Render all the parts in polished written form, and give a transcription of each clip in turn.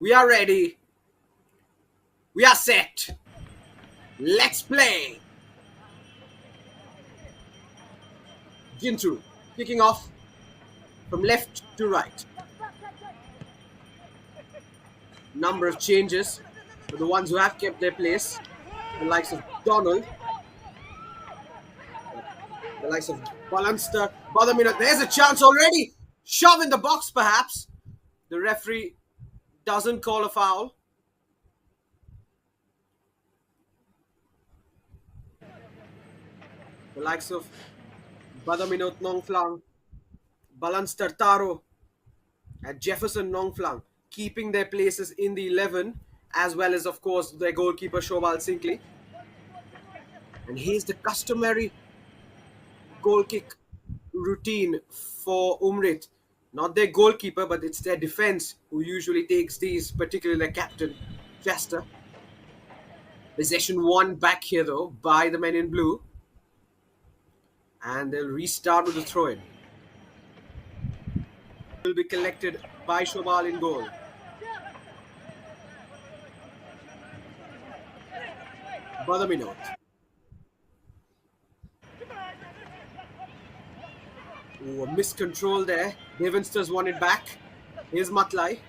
We are ready. We are set. Let's play. Jyntru kicking off from left to right. Number of changes for the ones who have kept their place. The likes of Donald. The likes of Balanster. Badamina. There's a chance already. Shove in the box perhaps. The referee doesn't call a foul. The likes of Badaminot Nongflang, Balanster Taro, and Jefferson Nongflang keeping their places in the 11, as well as, of course, their goalkeeper Shobal Sinkley. And here's the customary goal kick routine for Umrit. Not their goalkeeper, but it's their defense who usually takes these, particularly their captain, Chester. Possession won back here, though, by the men in blue. And they'll restart with the throw-in. Will be collected by Shobal in goal. Badaminot. Oh, a miscontrol there. Devenster's won it back. Here's Matlai.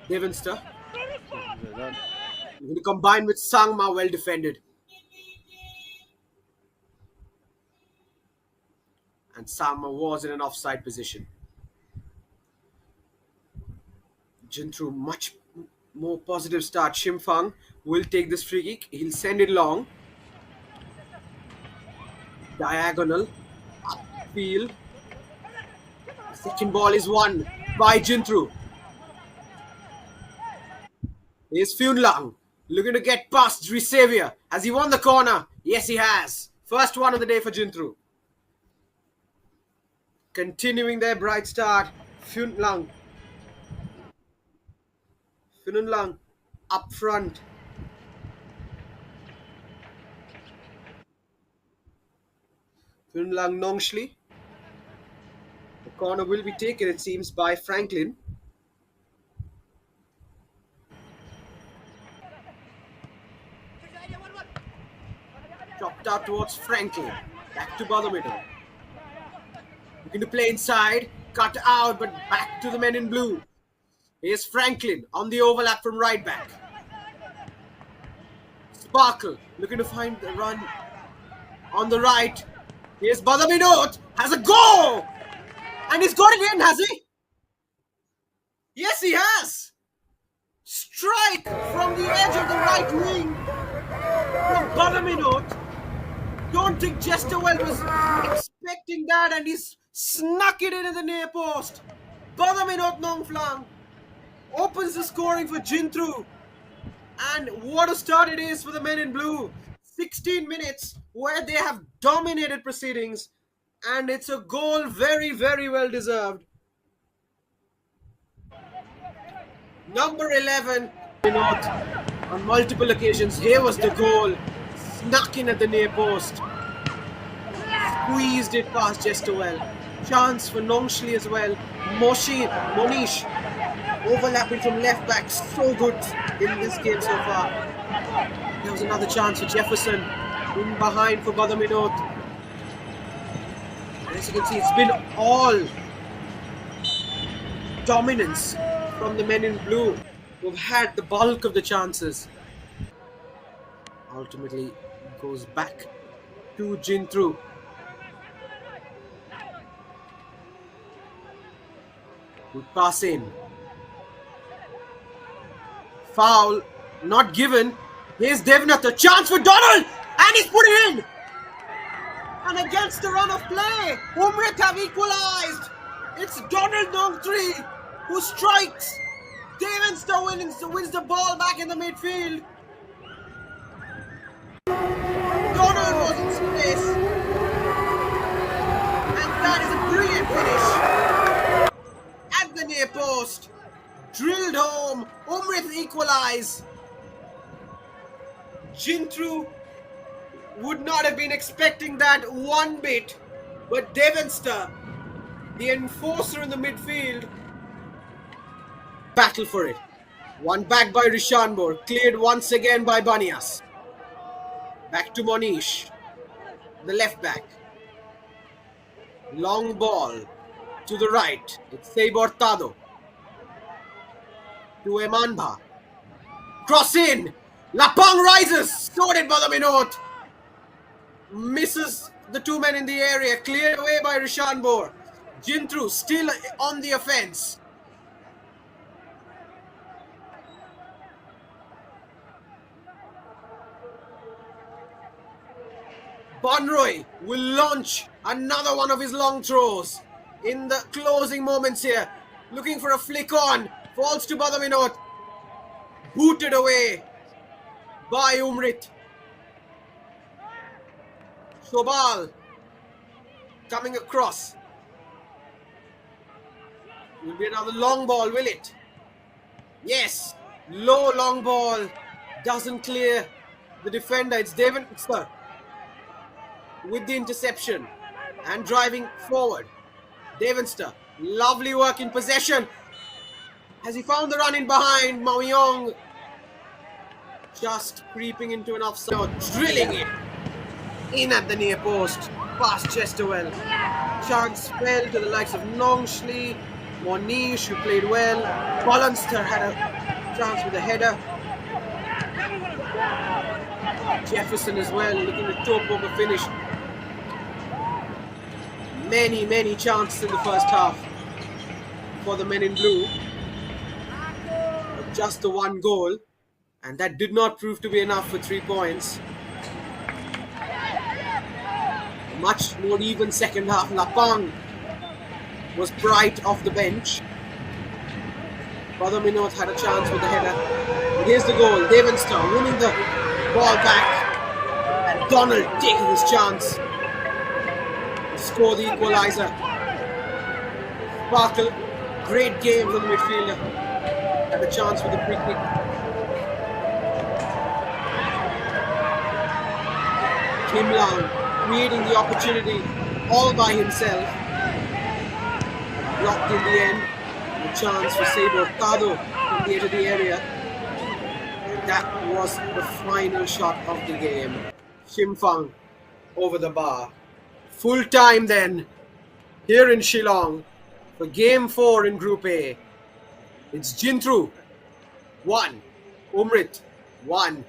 Devenster. Going to combine with Sangma, well defended. And Sangma was in an offside position. Jyntru, much more positive start. Shimfang will take this free kick. He'll send it long. Diagonal. Upfield. The second ball is won by Jyntru. Here's Funlang. Looking to get past Drisavia. Has he won the corner? Yes, he has. First one of the day for Jyntru. Continuing their bright start. Funlang up front. Funlang Nongshli. The corner will be taken, it seems, by Franklin. Chopped out towards Franklin. Back to Badaminot. Looking to play inside. Cut out, but back to the men in blue. Here's Franklin on the overlap from right back. Sparkle looking to find the run on the right. Here's Badaminot. Has a go! And he's got it in, has he? Yes, he has. Strike from the edge of the right wing from Badaminot. Don't think Chesterwell was expecting that, and he's snuck it in at the near post. Badaminot Nongflang opens the scoring for Jyntru. And what a start it is for the men in blue. 16 minutes where they have dominated proceedings. And it's a goal very, very well deserved. Number 11. On multiple occasions, here was the goal. Snuck in at the near post. Squeezed it past Chesterwell. Chance for Nongshli as well. Monish overlapping from left back. So good in this game so far. There was another chance for Jefferson. In behind for Badaminot. As you can see, it's been all dominance from the men in blue, who've had the bulk of the chances. Ultimately goes back to Jyntru. Good pass in. Foul not given. Here's Devnath, a chance for Donald, and he's put it in. And against the run of play, Umrit have equalized. It's Donald Nongtri who strikes. Devenster wins the ball back in the midfield. Donald was in space. And that is a brilliant finish. At the near post. Drilled home. Umrit equalize. Jyntru would not have been expecting that one bit. But Devenster, the enforcer in the midfield, battle for it. One back by Rishanbor, cleared once again by Banias. Back to Monish, the left back. Long ball to the right. It's Seibor Tado. To Emanba. Cross in. Lapang rises. Sorted by the Minot. Misses the two men in the area. Cleared away by Rishanbor. Jyntru still on the offense. Bonroy will launch another one of his long throws in the closing moments here. Looking for a flick on. Falls to Badaminot. Booted away by Umrit. Shobal coming across. Will be another long ball, will it? Yes. Low long ball. Doesn't clear the defender. It's Devonster with the interception and driving forward. Devonster, lovely work in possession. Has he found the run in behind? Maoyong just creeping into an offside. Drilling it in at the near post. Past Chesterwell. Chance fell to the likes of Nongshli, Monish, who played well. Bollenster had a chance with a header. Jefferson as well, looking to top over finish. Many chances in the first half for the men in blue. But just the one goal, and that did not prove to be enough for 3 points. A much more even second half. Lapang was bright off the bench. Badaminot had a chance with the header. But here's the goal. Devonster winning the ball back, and Donald taking his chance to score the equaliser. Sparkle, great game from the midfielder. Had a chance with the free kick. Shillong creating the opportunity all by himself. Blocked in the end. A chance for Seibor Tado from the edge of the area. And that was the final shot of the game. Shimfang over the bar. Full time then, here in Shillong for Game 4 in Group A. It's Jyntru 1, Umrit 1.